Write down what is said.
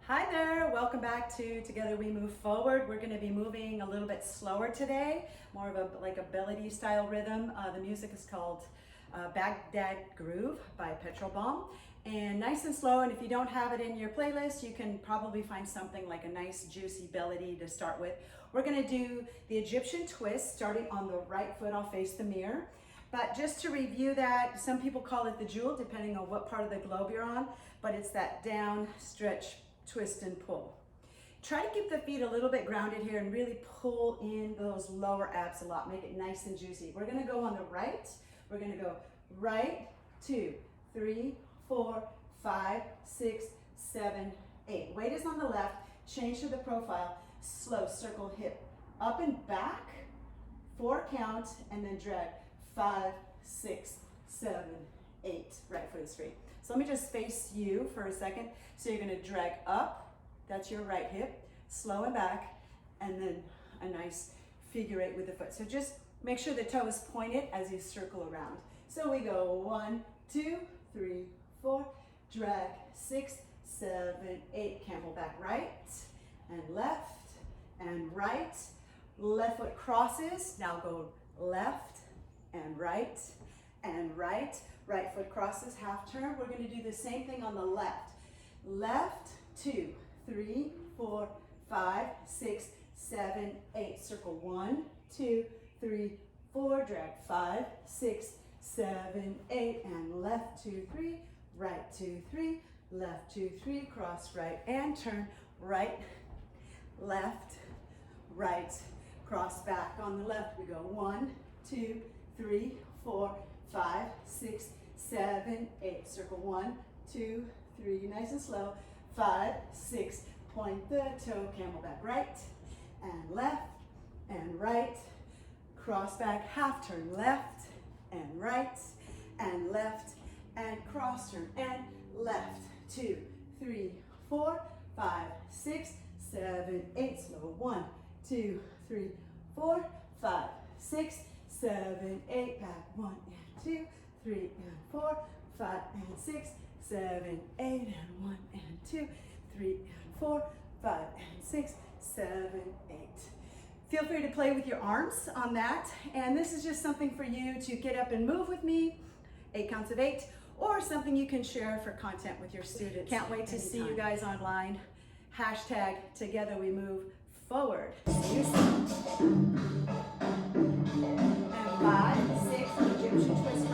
Hi there, welcome back to Together We Move Forward. We're going to be moving a little bit slower today, more of a like ability style rhythm. The music is called Baghdad Groove by Petrol Bomb, and nice and slow. And if you don't have it in your playlist, you can probably find something like a nice juicy melody to start with. We're going to do the Egyptian twist starting on the right foot. I'll face the mirror. But just to review that, some people call it the jewel, depending on what part of the globe you're on, but it's that down, stretch, twist, and pull. Try to keep the feet a little bit grounded here and really pull in those lower abs a lot. Make it nice and juicy. We're gonna go on the right. We're gonna go right, 2, 3, 4, 5, 6, 7, 8. Weight is on the left. Change to the profile. Slow circle hip up and back. 4 count, and then drag. 5, 6, 7, 8. Right foot is free. So let me just face you for a second. So you're gonna drag up, that's your right hip, slow and back, and then a nice figure 8 with the foot. So just make sure the toe is pointed as you circle around. So we go 1, 2, 3, 4, drag, 6, 7, 8, camel back right, and left, and right. Left foot crosses, now go left, and right, and right. Right foot crosses, half turn. We're going to do the same thing on the left. Left, 2, 3, 4, 5, 6, 7, 8. Circle 1, 2, 3, 4. Drag 5, 6, 7, 8. And left, 2, 3. Right, 2, 3. Left, 2, 3. Cross right and turn. Right, left, right. Cross back on the left. We go 1, 2, 3, 4, 5, 6, 7, 8. Circle 1, 2, 3. Nice and slow. 5, 6. Point the toe. Camel back right and left and right. Cross back. Half turn. Left and right and left and cross turn and left. 2, 3, 4, 5, 6, 7, 8. Slow. 1, 2, 3, 4, 5, 6, 7, 8. Back. 1 and 2, 3 and 4, 5 and 6, 7, 8, and 1 and 2, 3 and 4, 5 and 6, 7, 8. Feel free to play with your arms on that. And this is just something for you to get up and move with me, 8 counts of 8, or something you can share for content with your students. Can't wait to see you guys online. Hashtag Together We Move Forward. See you soon. And 5, 6, Egyptian twist.